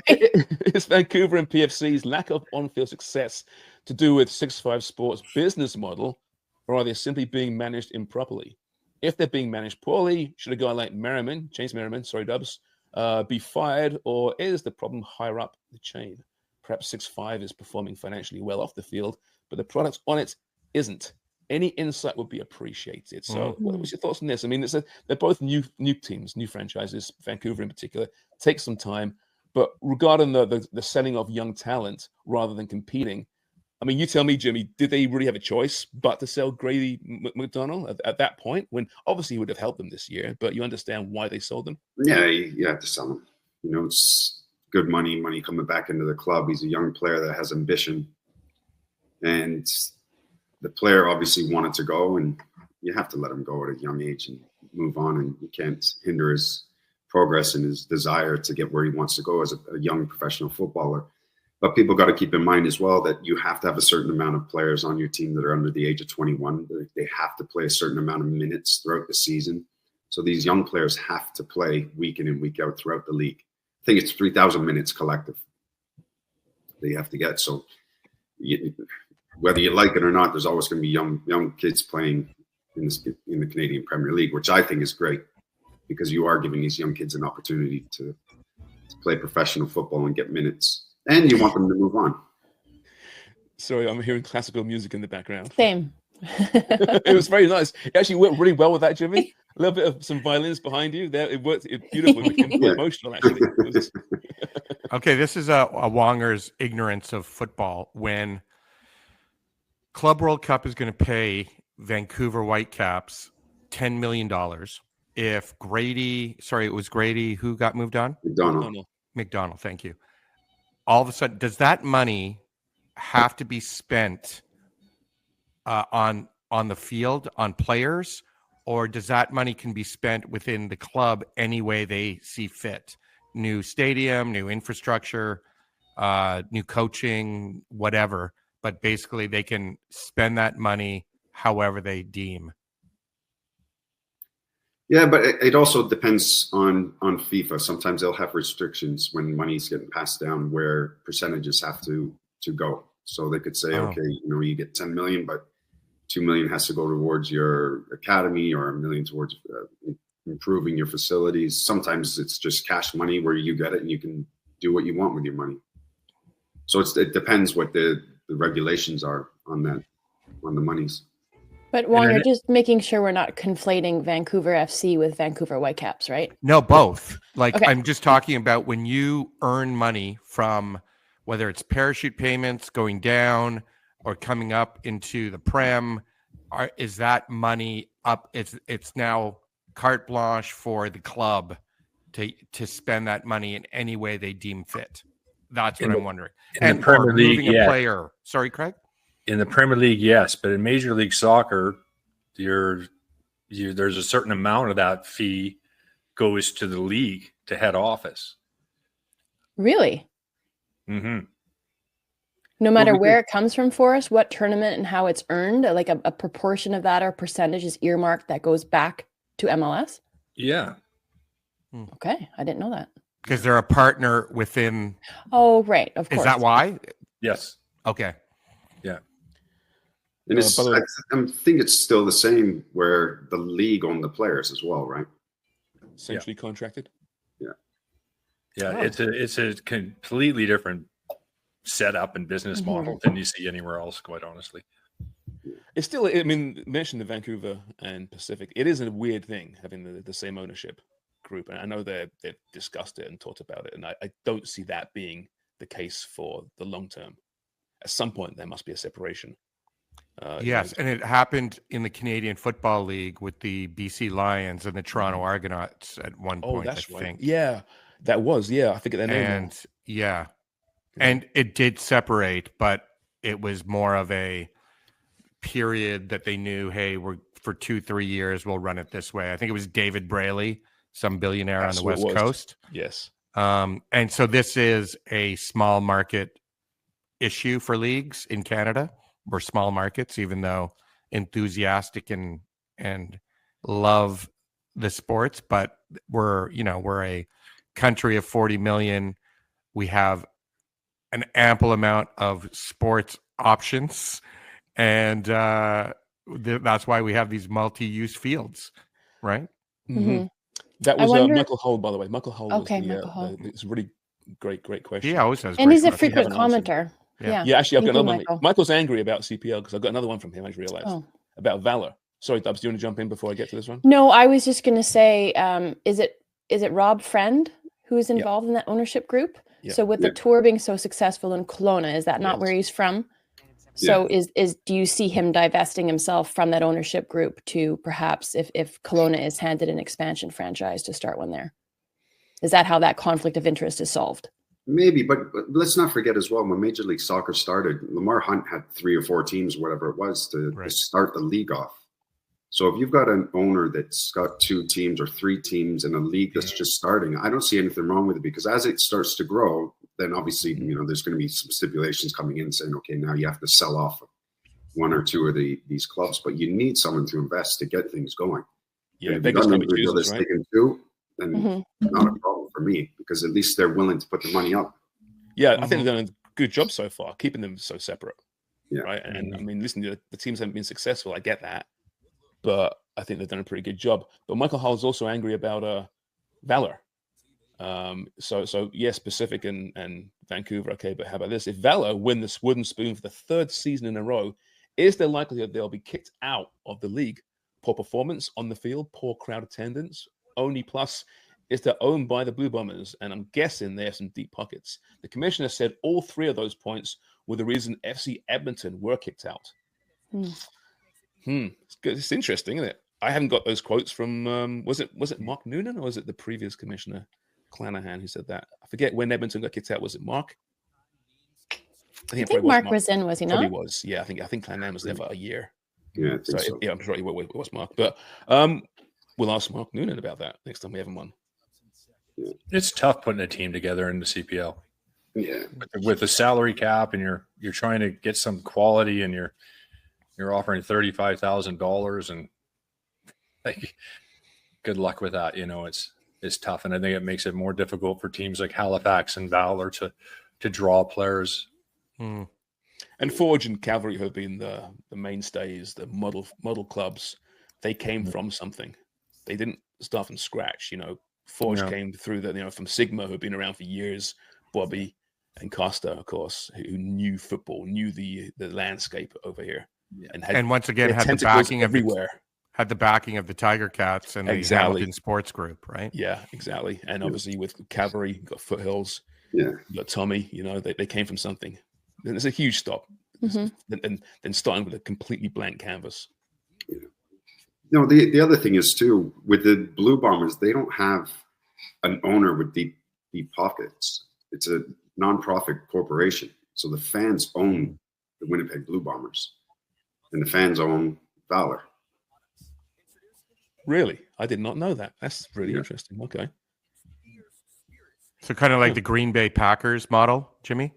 Is Vancouver and PFC's lack of on-field success to do with 6-5 Sports' business model, or are they simply being managed improperly? If they're being managed poorly, should a guy like James Merriman, Dubs, be fired, or is the problem higher up the chain? Perhaps 6-5 is performing financially well off the field, but the product on it isn't. Any insight would be appreciated. So, what was your thoughts on this? I mean, they're both new teams, new franchises. Vancouver, in particular, takes some time. But regarding the selling of young talent rather than competing, I mean, you tell me, Jimmy, did they really have a choice but to sell Grady McDonald at that point? When obviously he would have helped them this year, but you understand why they sold them? Yeah, you have to sell him. You know, it's good money coming back into the club. He's a young player that has ambition, and the player obviously wanted to go, and you have to let him go at a young age and move on, and you can't hinder his progress and his desire to get where he wants to go as a young professional footballer. But people got to keep in mind as well that you have to have a certain amount of players on your team that are under the age of 21. They have to play a certain amount of minutes throughout the season. So these young players have to play week in and week out throughout the league. I think it's 3,000 minutes collective they have to get. So whether you like it or not, there's always going to be young kids playing in the Canadian Premier League, which I think is great because you are giving these young kids an opportunity to play professional football and get minutes. And you want them to move on. Sorry, I'm hearing classical music in the background. Same. It was very nice. It actually worked really well with that, Jimmy. A little bit of some violins behind you there. It worked beautifully. It became emotional, actually. Okay, this is a Wonger's ignorance of football. When Club World Cup is going to pay Vancouver Whitecaps $10 million if Grady, it was Grady who got moved on? McDonald, thank you. All of a sudden, does that money have to be spent on the field, on players, or does that money can be spent within the club any way they see fit? New stadium, new infrastructure, new coaching, whatever. But basically, they can spend that money however they deem. Yeah, but it also depends on FIFA. Sometimes they'll have restrictions when money's getting passed down where percentages have to go. So they could say, okay, you get 10 million, but 2 million has to go towards your academy or $1 million towards improving your facilities. Sometimes it's just cash money where you get it and you can do what you want with your money. So it depends what the regulations are on the monies. But Wong, you're just making sure we're not conflating Vancouver FC with Vancouver Whitecaps, right? No, both. Okay. I'm just talking about when you earn money from whether it's parachute payments going down or coming up into the Prem, is that money up? It's now carte blanche for the club to spend that money in any way they deem fit. That's what I'm wondering. And Premier League, moving a player. Sorry, Craig? In the Premier League, yes, but in Major League Soccer, there's a certain amount of that fee goes to the league, to head office. Really? Mm-hmm. No matter where it comes from, Forrest, what tournament and how it's earned, like a proportion of that or percentage is earmarked that goes back to MLS? Yeah. Okay, I didn't know that. Because they're a partner within. Oh, right, of course. Is that why? Yes. Okay. Yeah. And I think it's still the same where the league owned the players as well, right? Essentially contracted. Yeah. Yeah, it's a completely different setup and business model than you see anywhere else, quite honestly. It's still, I mean, mentioned the Vancouver and Pacific. It is a weird thing having the same ownership group. And I know they've discussed it and talked about it. And I don't see that being the case for the long term. At some point, there must be a separation. Yes, and it happened in the Canadian Football League with the BC Lions and the Toronto Argonauts at one point, I think. Yeah, that was. Yeah, I forget their name. And yeah, and it did separate, but it was more of a period that they knew, hey, we're for 2-3 years, we'll run it this way. I think it was David Braley, some billionaire on the West Coast. Yes. And so this is a small market issue for leagues in Canada. We're small markets, even though enthusiastic and love the sports, but we're a country of 40 million. We have an ample amount of sports options, and that's why we have these multi-use fields, right? Mm-hmm. That was Michael Hull, by the way. Michael Hull. Okay, Michael Hull. It's a really great question. He always has. And he's a frequent commenter. Yeah, actually, I've got another one. Michael's angry about CPL because I've got another one from him, I just realized, about Valour. Sorry, Dubs, do you want to jump in before I get to this one? No, I was just going to say, is it Rob Friend who's involved in that ownership group? Yeah. So with the tour being so successful in Kelowna, is that not where he's from? So do you see him divesting himself from that ownership group to perhaps if Kelowna is handed an expansion franchise to start one there? Is that how that conflict of interest is solved? Maybe, but let's not forget as well, when Major League Soccer started, Lamar Hunt had 3 or 4 teams, whatever it was, to start the league off. So if you've got an owner that's got 2 teams or 3 teams in a league that's just starting, I don't see anything wrong with it, because as it starts to grow, then obviously, there's going to be some stipulations coming in saying, okay, now you have to sell off 1 or 2 of these clubs, but you need someone to invest to get things going. Yeah, they just come choose, right? Then not a problem for me, because at least they're willing to put the money up. Yeah, I think they've done a good job so far, keeping them so separate. Yeah. Right. And I mean, listen, the teams haven't been successful. I get that. But I think they've done a pretty good job. But Michael Hull's also angry about Valour. So yes, Pacific and Vancouver, okay, but how about this? If Valour win this wooden spoon for the 3rd season in a row, is there likelihood they'll be kicked out of the league? Poor performance on the field, poor crowd attendance. Only plus is they're owned by the Blue Bombers, and I'm guessing they have some deep pockets. The commissioner said all 3 of those points were the reason FC Edmonton were kicked out. It's good. It's interesting, isn't it? I haven't got those quotes from was it Mark Noonan, or was it the previous commissioner Clanahan who said that? I forget when Edmonton got kicked out. Was it Mark? I think Mark was in, was he not? Probably was. Yeah, I think Clanahan was there for a year. Yeah, I think so. Yeah, I'm sure it was Mark. But we'll ask Mark Noonan about that next time we have him on. It's tough putting a team together in the CPL. Yeah, with the salary cap, and you're trying to get some quality, and you're offering $35,000, and like, good luck with that. It's tough, and I think it makes it more difficult for teams like Halifax and Valour to draw players. And Forge and Cavalry have been the mainstays, the model clubs. They came from something. They didn't start from scratch. Forge came through from Sigma, who've been around for years. Bobby and Costa, of course, who knew football, knew the landscape over here, and once again had the backing everywhere. Had the backing of the Tiger Cats and the Hamilton Sports Group, right? Yeah, exactly. And obviously with Cavalry, got Foothills. Yeah, you got Tommy. They came from something. And it's a huge stop. And then starting with a completely blank canvas. Yeah. The other thing is too, with the Blue Bombers, they don't have an owner with deep pockets. It's a non-profit corporation, so the fans own the Winnipeg Blue Bombers, and the fans own Valour. Really? I did not know that. That's really interesting. Okay. So kind of like the Green Bay Packers model, Jimmy,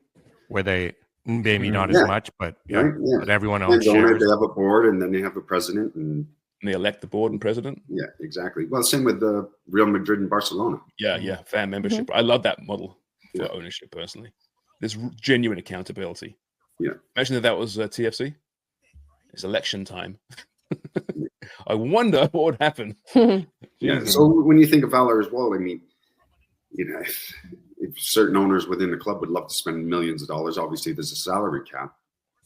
where they Maybe not as much, but Right? Yeah. but everyone And owns shares. they have a board, and then they have a president, and they elect the board and president. yeah, exactly. Well, same with the Real Madrid and Barcelona. Yeah, fan membership. I love that model for ownership personally. There's genuine accountability. Yeah. Imagine if that was TFC. It's election time. I wonder what would happen. Yeah. So when you think of Valour as well, I mean, if certain owners within the club would love to spend millions of dollars, obviously there's a salary cap.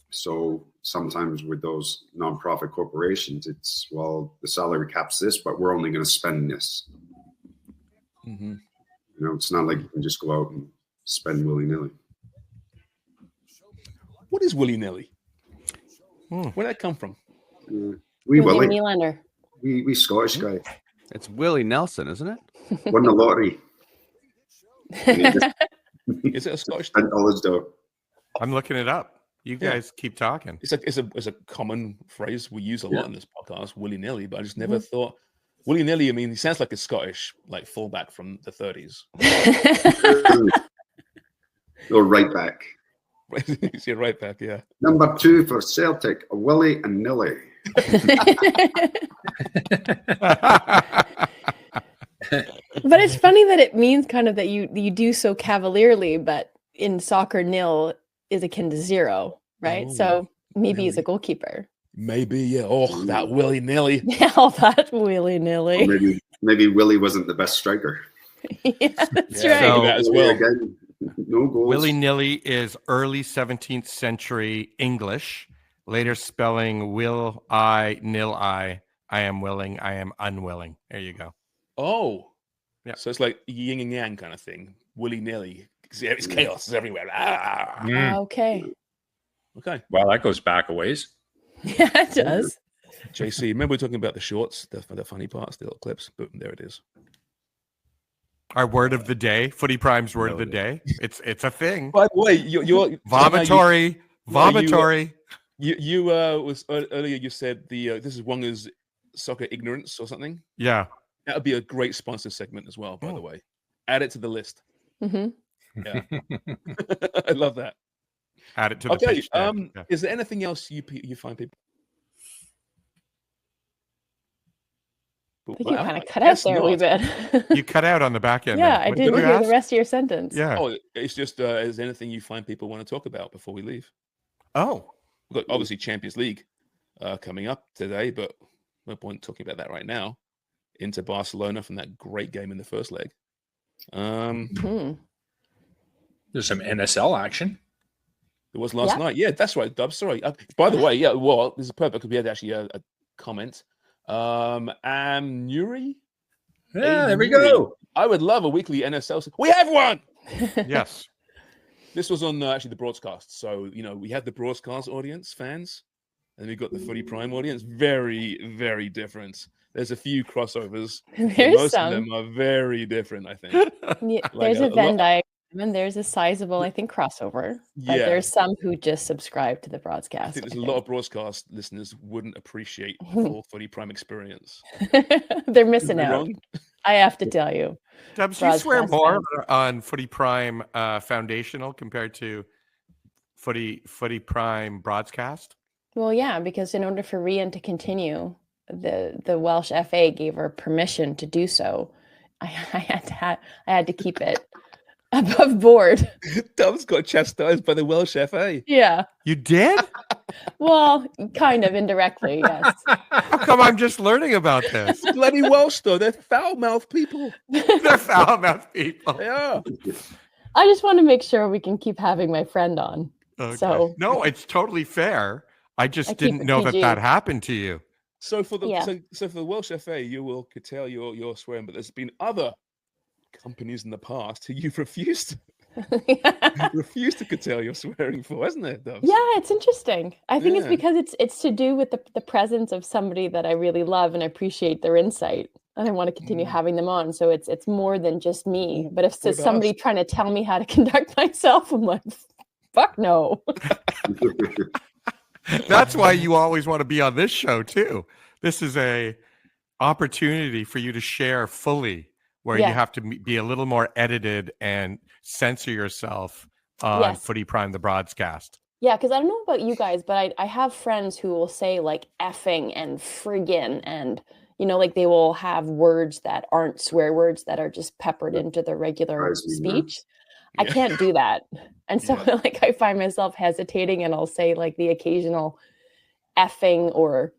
So sometimes with those nonprofit corporations, it's, well, the salary cap's this, but we're only going to spend this. Mm-hmm. It's not like you can just go out and spend willy-nilly. What is willy-nilly? Where'd that come from? We Nylander. We Scottish guy. It's Willie Nelson, isn't it? Won the lottery. Is it a Scottish thing? $10 I'm looking it up. You guys keep talking. It's a common phrase we use a lot in this podcast, willy-nilly, but I just never thought willy-nilly. I mean, he sounds like a Scottish fullback from the 30s. Go right back. He's your right back, yeah. Number 2 for Celtic, Willie and Nilly. But it's funny that it means kind of that you do so cavalierly, but in soccer, nil is akin to 0, right? So maybe he's a goalkeeper. Maybe, yeah. Oh, that willy-nilly. Yeah, all that willy-nilly. Or maybe Willie wasn't the best striker. Yeah, that's Yeah, right. so- that as well. Again, no goals. Willy-nilly is early 17th century English, later spelling will I, nil I am willing, I am unwilling. There you go. Oh. Yeah. So it's like yin and yang kind of thing. Willy-nilly. It's chaos. It's everywhere. Ah. Okay. Okay. Well, that goes back a ways. Yeah, it does. JC, remember we were talking about the shorts, the funny parts, the little clips? Boom, there it is. Our word of the day, Footy Prime's word of the day. It's a thing. By the way, you're Vomitory. You was earlier. You said this is Wonga's soccer ignorance or something. Yeah, that would be a great sponsor segment as well. By the way, add it to the list. Mm-hmm. Yeah, I love that. Add it to the pitch deck. Yeah. Is there anything else you find people? I think you kind of cut out there a wee bit. You cut out on the back end. Yeah, I didn't hear the rest of your sentence. Yeah. Oh, it's just is there anything you find people want to talk about before we leave? Oh, we've got obviously Champions League coming up today, but no point talking about that right now. Into Barcelona from that great game in the first leg. There's some NSL action. There was last night. Yeah, that's right, Dub. Sorry. By the way, well, this is perfect because we had actually a comment. Nuri? Yeah, there we go. I would love a weekly NSL. We have one! Yes. This was on actually the broadcast. So, we have the broadcast audience, fans, and we've got the Footy Prime audience. Very, very different. There's a few crossovers. Most of them are very different, I think. Yeah, there's a Venn diagram and there's a sizable, I think, crossover. But there's some who just subscribe to the broadcast. I think there's a lot of broadcast listeners wouldn't appreciate the full Footy Prime experience. They're missing out. I have to tell you. Dubs, you swear more on Footy Prime foundational compared to Footy Prime broadcast? Well, yeah, because in order for Rian to continue, the Welsh FA gave her permission to do so. I had to keep it above board. Dubs got chastised by the Welsh FA. Yeah. You did? Well, kind of indirectly, yes. How come I'm just learning about this? Bloody Welsh, though. They're foul-mouthed people. They're foul-mouthed people. Yeah. I just want to make sure we can keep having my friend on. Okay. So no, it's totally fair. I just didn't know that happened to you. So for the so for the Welsh FA, you will curtail your swearing, but there's been other companies in the past who you've refused to curtail your swearing for, hasn't it, Dubs? Yeah, it's interesting. I think it's because it's to do with the presence of somebody that I really love and appreciate their insight, and I want to continue having them on. So it's more than just me. But if there's somebody trying to tell me how to conduct myself, I'm like, fuck no. That's why you always want to be on this show too. This is a opportunity for you to share fully, where you have to be a little more edited and censor yourself on Footy Prime, the broadcast. Yeah, because I don't know about you guys, but I have friends who will say like effing and friggin' and, you know, like they will have words that aren't swear words that are just peppered into the regular speech. I can't do that. And so like I find myself hesitating and I'll say like the occasional effing, or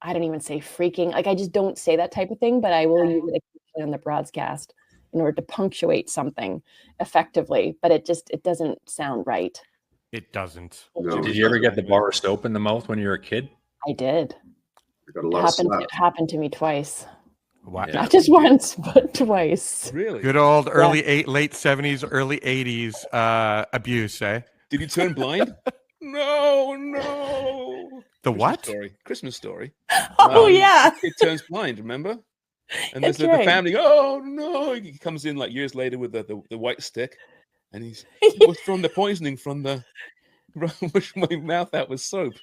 I don't even say freaking. Like I just don't say that type of thing, but I will use it occasionally on the broadcast in order to punctuate something effectively, but it doesn't sound right. It doesn't. No, Did you ever get the bar of soap in the mouth when you were a kid? I did. I got a lot of slaps. It happened to me twice. What? Not just once, but twice. Really? Good old late 70s, early 80s abuse, eh? Did he turn blind? No. The Christmas what? Christmas story. Oh, yeah. It turns blind, remember? And there's That's the right. family, oh no. He comes in like years later with the white stick. And he's was from the poisoning from the wash my mouth out with soap.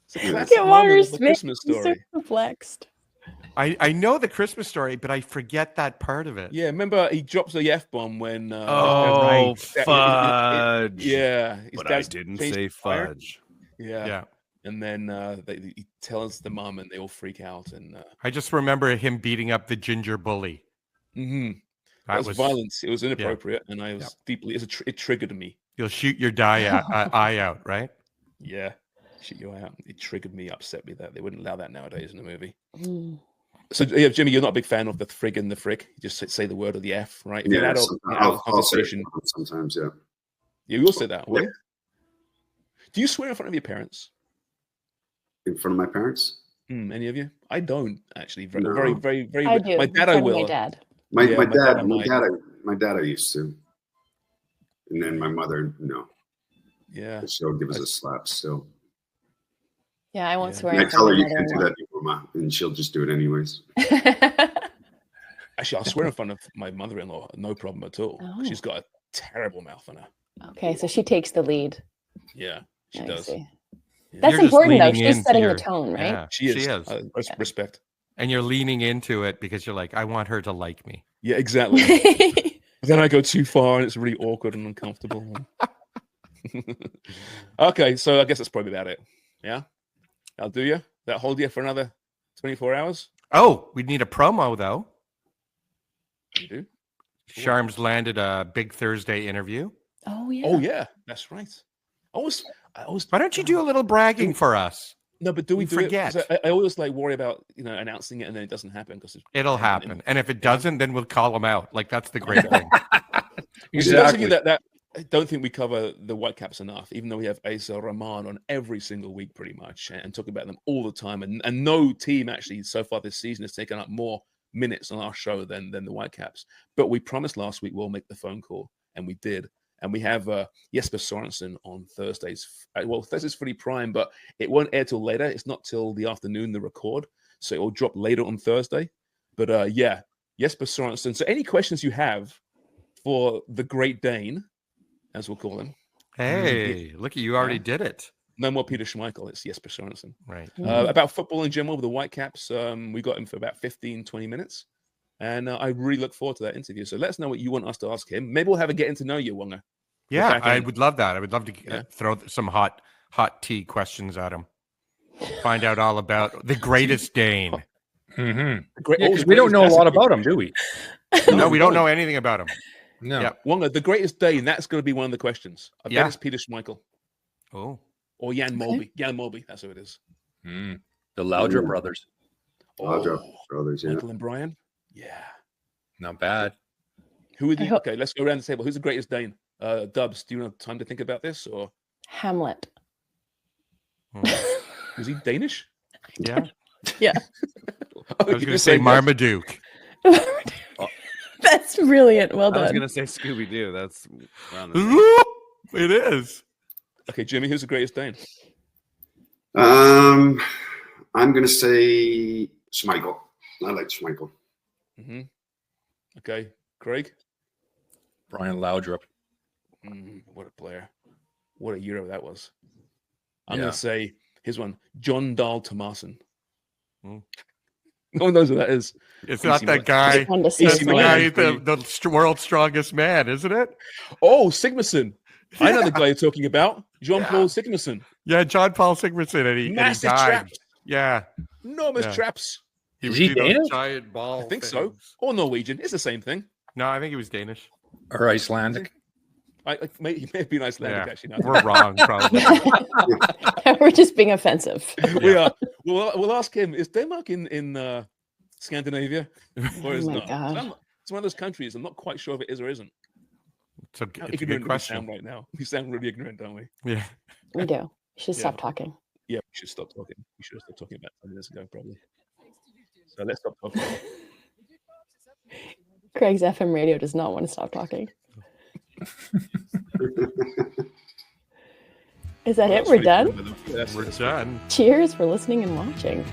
It's a classic moment of the Christmas story. So perplexed. I know the Christmas story, but I forget that part of it. Yeah, remember he drops a F-bomb when fudge. yeah, his But I dad's didn't changed say fire. fudge. Yeah. And then he tells the mom and they all freak out. And I just remember him beating up the ginger bully. That was violence. It was inappropriate. And I was deeply, it triggered me. You'll shoot your eye out, right? Yeah. Shoot your eye out. It triggered me, upset me that they wouldn't allow that nowadays in a movie. So, yeah, Jimmy, you're not a big fan of the frig and the frick. You just say the word or the F, right? If Yeah, I'll say it conversation. sometimes, yeah. You will say that, will you? Do you swear in front of your parents? In front of my parents? Any of you? I don't actually. Very. I do. My dad, I will. My dad, I used to, and then my mother, no. Yeah, she'll give us a slap still. Yeah, I won't swear. I tell her you can't do that anymore, Ma, and she'll just do it anyways. Actually, I'll swear in front of my mother-in-law, no problem at all. Oh. She's got a terrible mouth on her. Okay, so she takes the lead. Yeah, she does. See. Yeah. That's important, though. She's setting the tone, right? Yeah, she is. Respect. And you're leaning into it because you're like, I want her to like me. Yeah, exactly. Then I go too far and it's really awkward and uncomfortable. Okay, so I guess that's probably about it. Yeah? That'll do you? That'll hold you for another 24 hours? Oh, we need a promo, though. You do? Sharm's landed a big Thursday interview. Oh, yeah. Oh, yeah. That's right. I always. Why don't you do a little bragging for us? No, but do we forget? It? I always worry about announcing it and then it doesn't happen because it'll happen. And if it doesn't, then we'll call them out. Like that's the great thing. Exactly. That I don't think we cover the Whitecaps enough, even though we have Asa Rahman on every single week pretty much and talk about them all the time. And no team actually so far this season has taken up more minutes on our show than the Whitecaps. But we promised last week we'll make the phone call, and we did. And we have Jesper Sorensen on Thursdays. Well, Thursday's Footy Prime, but it won't air till later. It's not till the afternoon, the record. So it will drop later on Thursday. But yeah, Jesper Sorensen. So any questions you have for the Great Dane, as we'll call him. Hey, look at you already did it. No more Peter Schmeichel. It's Jesper Sorensen. Right. About football in general with the Whitecaps, we got him for about 15, 20 minutes. And I really look forward to that interview. So let us know what you want us to ask him. Maybe we'll have a getting to know you, Wonga. Yeah, I would love that. I would love to throw some hot tea questions at him. Find out all about the greatest Dane. Because we don't know a lot about him, do we? No, we don't know anything about him. No. Yeah. Wonga, the greatest Dane, that's going to be one of the questions. I bet it's Peter Schmeichel. Oh. Or Jan Molby. Jan Molby, that's who it is. The Loudra brothers. Loudra brothers, yeah. Michael and Brian. Yeah. Not bad. Who are the okay, let's go around the table. Who's the greatest Dane? Dubs, do you have time to think about this? Or Hamlet. Was he Danish? Yeah. Yeah. I was going to say Marmaduke. That's brilliant. Well done. I was going to say Scooby-Doo. That's it is. Okay, Jimmy, who's the greatest Dane? I'm going to say Schmeichel. I like Schmeichel. Okay, Craig? Brian Laudrup. What a player. What a Euro that was. I'm going to say, here's one, John Dahl Tomasen. No one knows who that is. It's not that guy. It's the guy, the world's strongest man, isn't it? Oh, Sigmason. I know the guy you're talking about. John Paul Sigmarsson. Yeah, John Paul Sigmarsson, and he Massive died. traps. Yeah. Enormous traps. Is he Danish? Giant ball I think things. so. Or Norwegian. It's the same thing. No, I think he was Danish. Or Icelandic? He may have been Icelandic, Yeah. actually. No. We're wrong, probably. We're just being offensive. We are. We'll ask him, is Denmark in Scandinavia? Or is Oh my not? God. It's one of those countries. I'm not quite sure if it is or isn't. It's a How good ignorant do we question. sound right now? We sound really ignorant, don't we? Yeah. We do. You should Yeah. stop talking. Yeah, we should stop talking. We should have stopped talking about 10 minutes ago, probably. So let's stop talking. Craig's FM radio does not want to stop talking. Is that it? We're done? That's We're done. Cheers for listening and watching.